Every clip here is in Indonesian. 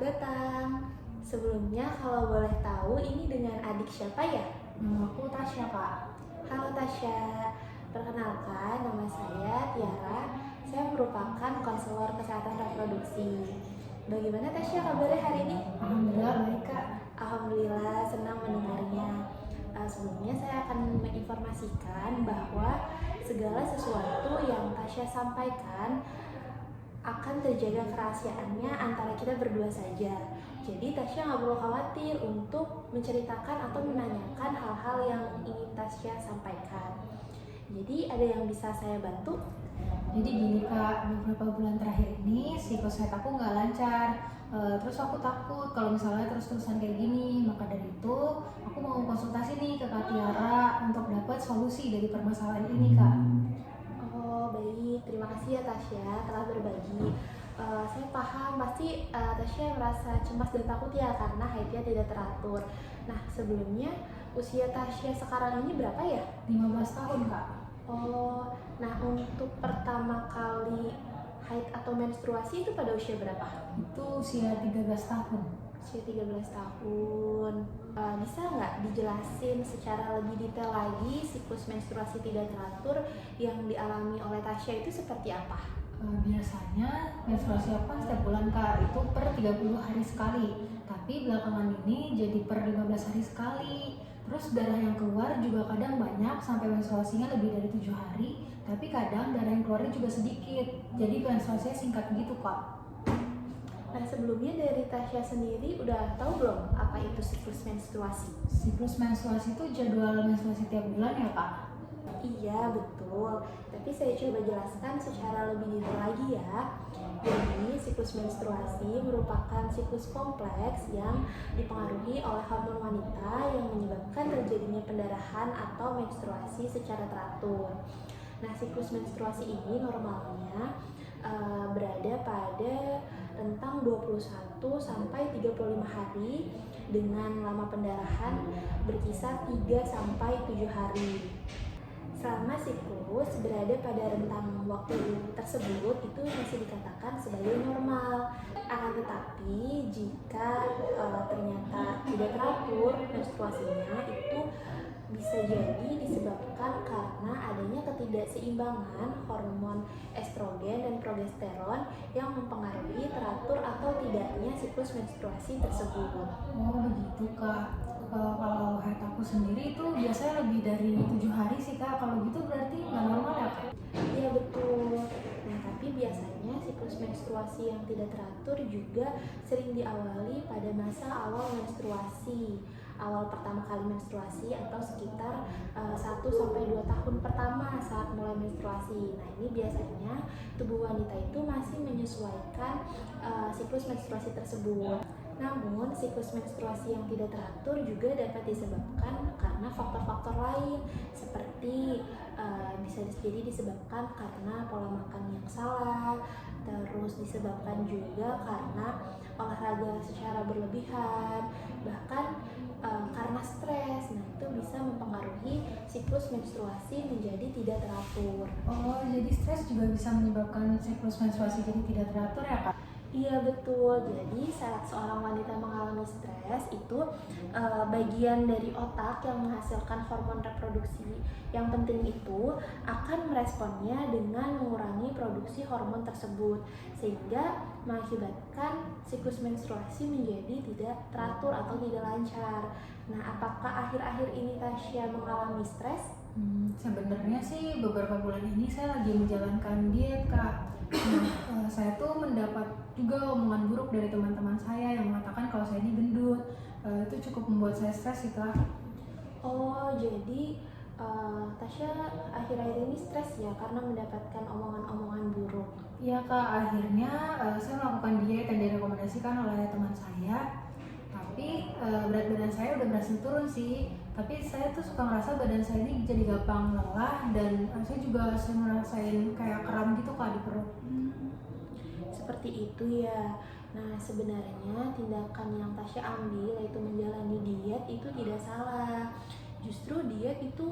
datang. Sebelumnya kalau boleh tahu ini dengan adik siapa ya? Aku Tasya, Kak. Halo Tasya, perkenalkan nama saya Tiara. Saya merupakan konselor kesehatan reproduksi. Bagaimana Tasya kabarnya hari ini? Alhamdulillah baik, Kak. Alhamdulillah, senang mendengarnya. Sebelumnya saya akan menginformasikan bahwa segala sesuatu yang Tasya sampaikan akan terjaga kerahasiaannya antara kita berdua saja. Jadi Tasya nggak perlu khawatir untuk menceritakan atau menanyakan hal-hal yang ingin Tasya sampaikan. Jadi ada yang bisa saya bantu? Jadi gini, Kak, beberapa bulan terakhir ini siklus haid aku nggak lancar. Terus aku takut kalau misalnya terus-terusan kayak gini. Maka dari itu aku mau konsultasi nih ke Kak Tiara untuk dapat solusi dari permasalahan ini, Kak. Oh baik, terima kasih ya Tasya telah berbagi. Saya paham pasti Tasya merasa cemas dan takut ya karena haidnya tidak teratur. Nah sebelumnya usia Tasya sekarang ini berapa ya? 15 tahun, Kak. Oh, nah untuk pertama kali haid atau menstruasi itu pada usia berapa? Itu usia 13 tahun. Usia 13 tahun. Bisa nggak dijelasin secara lebih detail lagi siklus menstruasi tidak teratur yang dialami oleh Tasya itu seperti apa? Biasanya menstruasi aku kan setiap bulan, Kak, itu per 30 hari sekali. Tapi belakangan ini jadi per 15 hari sekali. Terus darah yang keluar juga kadang banyak sampai menstruasinya lebih dari 7 hari. Tapi kadang darah yang keluarnya juga sedikit. Jadi menstruasinya singkat gitu, Kak. Nah sebelumnya dari Tasya sendiri udah tahu belum apa itu siklus menstruasi? Siklus menstruasi itu jadwal menstruasi tiap bulan ya, Kak? Iya betul, tapi saya coba jelaskan secara lebih detail lagi ya. Jadi siklus menstruasi merupakan siklus kompleks yang dipengaruhi oleh hormon wanita yang menyebabkan terjadinya pendarahan atau menstruasi secara teratur. Nah siklus menstruasi ini normalnya berada pada rentang 21 sampai 35 hari dengan lama pendarahan berkisar 3 sampai 7 hari. Selama siklus berada pada rentang waktu tersebut itu masih dikatakan sebagai normal. Akan tetapi jika ternyata tidak teratur menstruasinya itu bisa jadi disebabkan karena adanya ketidakseimbangan hormon estrogen dan progesteron yang mempengaruhi teratur atau tidaknya siklus menstruasi tersebut. Oh begitu, Kak. Kalau haid aku sendiri itu biasanya lebih dari 7 hari sih, Kak. Kalau gitu berarti nggak normal ya, Kak? Iya betul. Nah tapi biasanya siklus menstruasi yang tidak teratur juga sering diawali pada masa awal menstruasi, awal pertama kali menstruasi atau sekitar 1-2 tahun pertama saat mulai menstruasi. Nah ini biasanya tubuh wanita itu masih menyesuaikan siklus menstruasi tersebut. Namun, siklus menstruasi yang tidak teratur juga dapat disebabkan karena faktor-faktor lain seperti bisa jadi disebabkan karena pola makan yang salah, terus disebabkan juga karena olahraga secara berlebihan, bahkan karena stres. Nah, itu bisa mempengaruhi siklus menstruasi menjadi tidak teratur. Oh, jadi stres juga bisa menyebabkan siklus menstruasi jadi tidak teratur ya, Kak? Iya betul, jadi saat seorang wanita mengalami stres itu bagian dari otak yang menghasilkan hormon reproduksi yang penting itu akan meresponnya dengan mengurangi produksi hormon tersebut sehingga mengakibatkan siklus menstruasi menjadi tidak teratur atau tidak lancar. Nah, apakah akhir-akhir ini Tasya mengalami stres? Sebenarnya sih beberapa bulan ini saya lagi menjalankan diet, Kak. Saya tuh mendapat juga omongan buruk dari teman-teman saya yang mengatakan kalau saya ini gendut. Itu cukup membuat saya stres sih, Kak. Oh, jadi Tasya akhir-akhir ini stres ya karena mendapatkan omongan-omongan buruk. Iya, Kak, akhirnya saya melakukan diet yang direkomendasikan oleh teman saya. Tapi berat badan saya udah berhasil turun sih. Tapi saya tuh suka ngerasa badan saya ini jadi gampang lelah dan saya juga sering ngerasain kayak kram gitu, Kak, di perut. Seperti itu ya. Nah, sebenarnya tindakan yang Tasya ambil yaitu menjalani diet itu tidak salah. Justru diet itu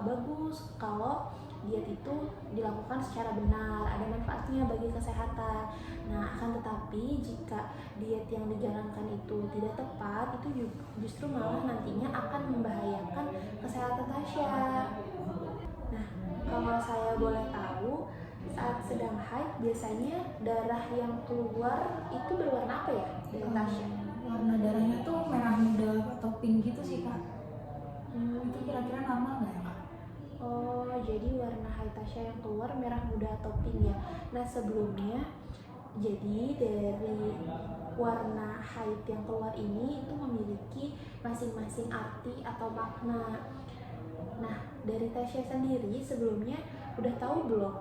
bagus kalau diet itu dilakukan secara benar, ada manfaatnya bagi kesehatan. Nah, akan tetapi jika diet yang dijalankan itu tidak tepat, itu justru malah nantinya akan membahayakan kesehatan Tasya. Nah, kalau saya boleh tahu, saat sedang haid biasanya darah yang keluar itu berwarna apa ya dari Tasya? Warna darahnya tuh merah muda atau pink gitu sih kak. Itu kira-kira normal nggak ya kak? Oh, jadi warna haid Tasya yang keluar merah muda atau pink ya. Nah, sebelumnya jadi dari warna haid yang keluar ini itu memiliki masing-masing arti atau makna. Nah, dari Tasya sendiri sebelumnya udah tahu belum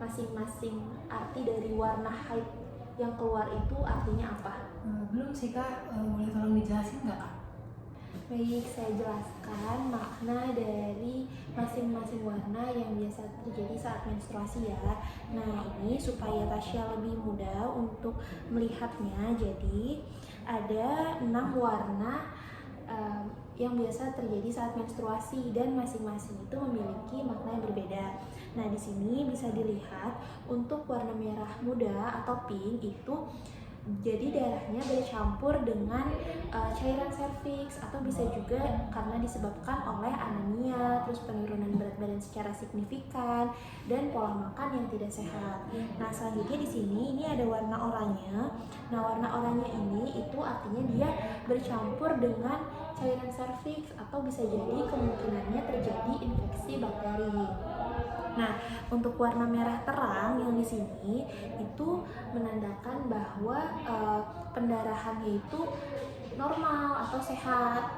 masing-masing arti dari warna haid yang keluar itu artinya apa? Belum sih kak, boleh tolong dijelasin nggak kak? Baik, saya jelaskan makna dari masing-masing warna yang biasa terjadi saat menstruasi ya. Nah, ini supaya Tasya lebih mudah untuk melihatnya. Jadi, ada 6 warna yang biasa terjadi saat menstruasi dan masing-masing itu memiliki makna yang berbeda. Nah, di sini bisa dilihat untuk warna merah muda atau pink itu jadi darahnya bercampur dengan cairan serviks, atau bisa juga karena disebabkan oleh anemia, terus penurunan berat badan secara signifikan dan pola makan yang tidak sehat. Nah, selanjutnya di sini ini ada warna oranye. Nah, warna oranye ini itu artinya dia bercampur dengan cairan serviks, atau bisa jadi kemungkinannya terjadi infeksi bakteri. Nah, untuk warna merah terang yang di sini itu menandakan bahwa pendarahannya itu normal atau sehat.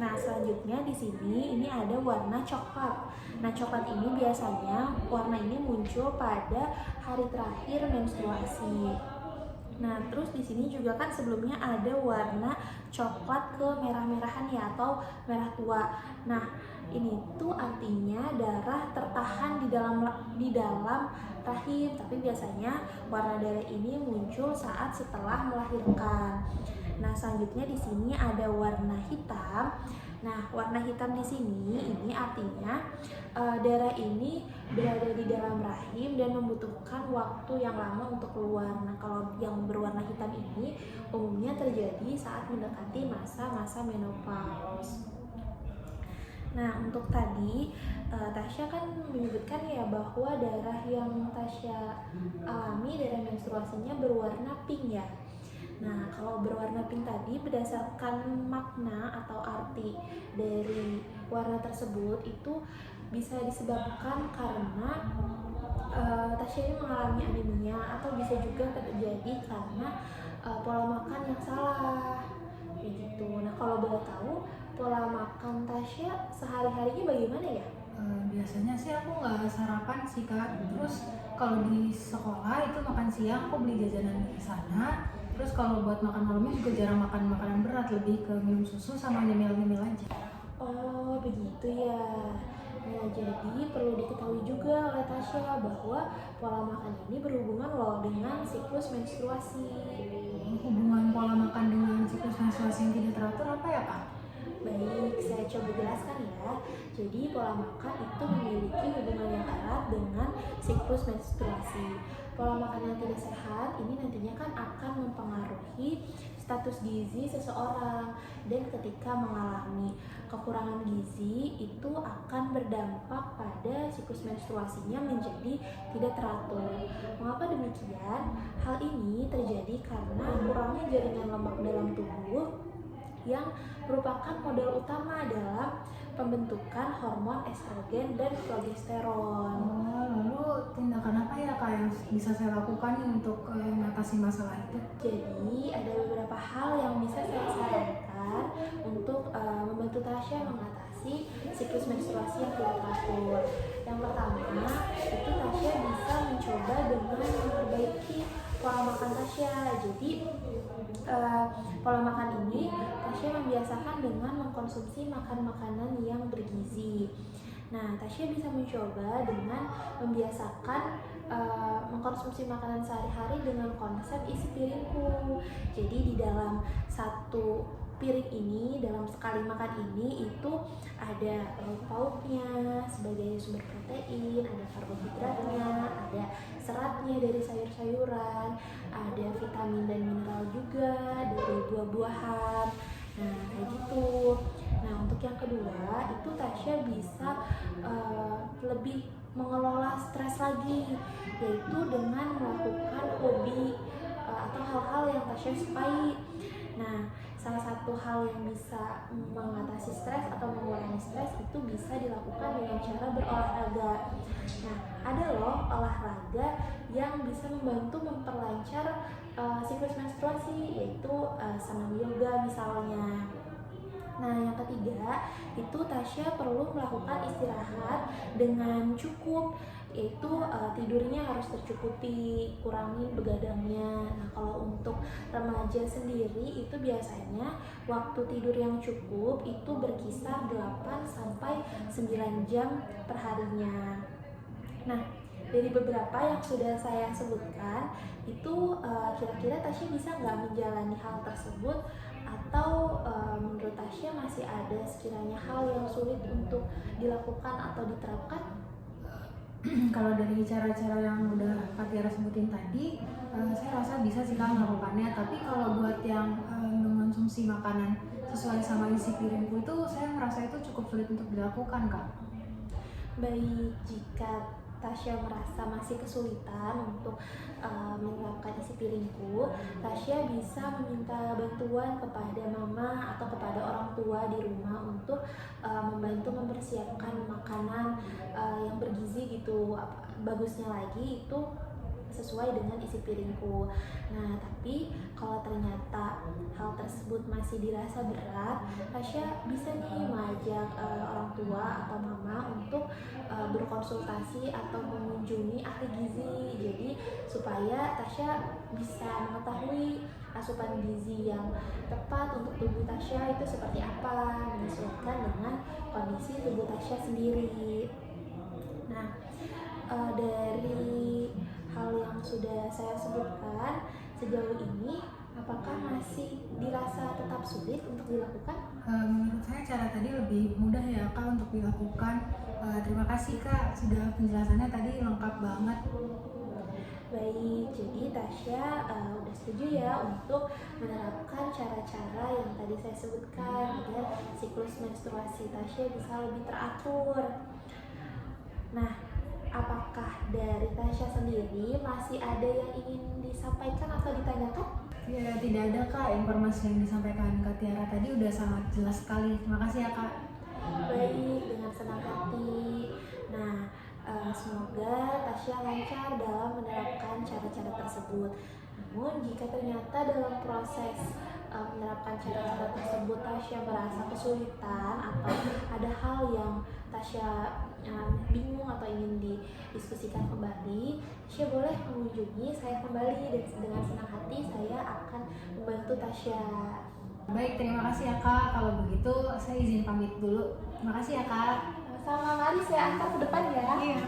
Nah, selanjutnya di sini ini ada warna coklat. Nah, coklat ini biasanya warna ini muncul pada hari terakhir menstruasi. Nah, terus di sini juga kan sebelumnya ada warna coklat ke merah-merahan ya, atau merah tua. Nah, ini tuh artinya darah tertahan di dalam rahim, tapi biasanya warna darah ini muncul saat setelah melahirkan. Nah, selanjutnya di sini ada warna hitam. Nah, warna hitam di sini ini artinya darah ini berada di dalam rahim dan membutuhkan waktu yang lama untuk keluar. Nah, kalau yang berwarna hitam ini umumnya terjadi saat mendekati masa-masa menopause. Nah, untuk tadi Tasya kan menyebutkan ya bahwa darah yang Tasya alami, darah menstruasinya berwarna pink ya. Nah, kalau berwarna pink tadi berdasarkan makna atau arti dari warna tersebut itu bisa disebabkan karena Tasya ini mengalami anemia, atau bisa juga terjadi karena pola makan yang salah begitu. Nah, kalau boleh tahu pola makan Tasya sehari-harinya bagaimana ya? Biasanya sih aku nggak sarapan sih kak. Terus kalau di sekolah itu makan siang aku beli jajanan di sana. Terus kalau buat makan malamnya juga jarang makan makanan berat, lebih ke minum susu sama nyemil-nyemil aja. Oh, begitu ya. Nah, jadi perlu diketahui juga oleh Tasya bahwa pola makan ini berhubungan loh dengan siklus menstruasi. Hubungan pola makan dengan siklus menstruasi yang tidak teratur apa ya kak? Baik, saya coba jelaskan ya. Jadi pola makan itu memiliki hubungan yang erat dengan siklus menstruasi. Pola makan yang tidak sehat ini nantinya kan akan mempengaruhi status gizi seseorang, dan ketika mengalami kekurangan gizi itu akan berdampak pada siklus menstruasinya menjadi tidak teratur. Mengapa demikian? Hal ini terjadi karena kurangnya jaringan lemak dalam tubuh yang merupakan modal utama dalam pembentukan hormon estrogen dan progesteron. Lalu tindakan apa ya kak yang bisa saya lakukan untuk mengatasi masalah itu? Jadi ada beberapa hal yang bisa saya sarankan untuk membantu Tasya mengatasi siklus menstruasi yang tidak teratur. Yang pertama itu Tasya bisa mencoba dengan memperbaiki pola makan Tasya. Jadi pola makan ini Tasya membiasakan dengan mengkonsumsi makanan yang bergizi. Nah, Tasya bisa mencoba dengan membiasakan mengkonsumsi makanan sehari-hari dengan konsep isi piringku. Jadi di dalam satu piring ini, dalam sekali makan ini itu ada lauk pauknya sebagai sumber protein, ada karbohidratnya, ada seratnya dari sayur-sayuran, ada vitamin dan mineral juga dari buah-buahan. Nah, kayak gitu. Nah, untuk yang kedua itu Tasya bisa lebih mengelola stres lagi, yaitu dengan melakukan hobi atau hal-hal yang Tasya sukai. Nah, salah satu hal yang bisa mengatasi stres atau mengurangi stres itu bisa dilakukan dengan cara berolahraga. Nah, ada loh olahraga yang bisa membantu memperlancar siklus menstruasi, yaitu senam yoga misalnya. Nah, yang ketiga itu Tasya perlu melakukan istirahat dengan cukup, yaitu tidurnya harus tercukupi, kurangi begadangnya. Nah, kalau untuk remaja sendiri itu biasanya waktu tidur yang cukup itu berkisar 8 sampai 9 jam per harinya. Nah, dari beberapa yang sudah saya sebutkan itu kira-kira Tasya bisa nggak menjalani hal tersebut, atau menurut Tasya masih ada sekiranya hal yang sulit untuk dilakukan atau diterapkan? Kalau dari cara-cara yang udah Kak Tiara sebutin tadi, saya rasa bisa sih Kak melakukannya. Tapi kalau buat yang mengonsumsi makanan sesuai sama isi piringku itu, saya merasa itu cukup sulit untuk dilakukan Kak. Baik, jika Tasya merasa masih kesulitan untuk menerapkan isi piringku, Tasya bisa meminta bantuan kepada mama atau kepada orang tua di rumah untuk membantu mempersiapkan makanan yang bergizi gitu. Bagusnya lagi itu sesuai dengan isi piringku. Nah, tapi kalau ternyata hal tersebut masih dirasa berat, Tasya bisa nih mengajak orang tua atau mama untuk berkonsultasi atau mengunjungi ahli gizi. Jadi supaya Tasya bisa mengetahui asupan gizi yang tepat untuk tubuh Tasya itu seperti apa, menyesuaikan dengan kondisi tubuh Tasya sendiri. Nah, dari hal yang sudah saya sebutkan sejauh ini, apakah masih dirasa tetap sulit untuk dilakukan? Menurut saya cara tadi lebih mudah ya Kak untuk dilakukan. Terima kasih Kak, sudah penjelasannya tadi lengkap banget. Baik, jadi Tasya udah setuju ya untuk menerapkan cara-cara yang tadi saya sebutkan agar siklus menstruasi Tasya bisa lebih teratur. Nah, apakah dari Tasya sendiri masih ada yang ingin disampaikan atau ditanyakan? Ya, tidak ada Kak, informasi yang disampaikan Kak Tiara tadi udah sangat jelas sekali. Terima kasih ya Kak. Baik, dengan senang hati. Nah, semoga Tasya lancar dalam menerapkan cara-cara tersebut. Namun, jika ternyata dalam proses menerapkan cara-cara tersebut Tasya merasa kesulitan atau ada hal yang Tasya bingung atau ingin didiskusikan kembali, Tasya boleh mengunjungi saya kembali, dan dengan senang hati saya akan membantu Tasya. Baik, terima kasih ya Kak. Kalau begitu saya izin pamit dulu. Terima kasih ya Kak. Sama, mari saya antar ke depan ya. Iya.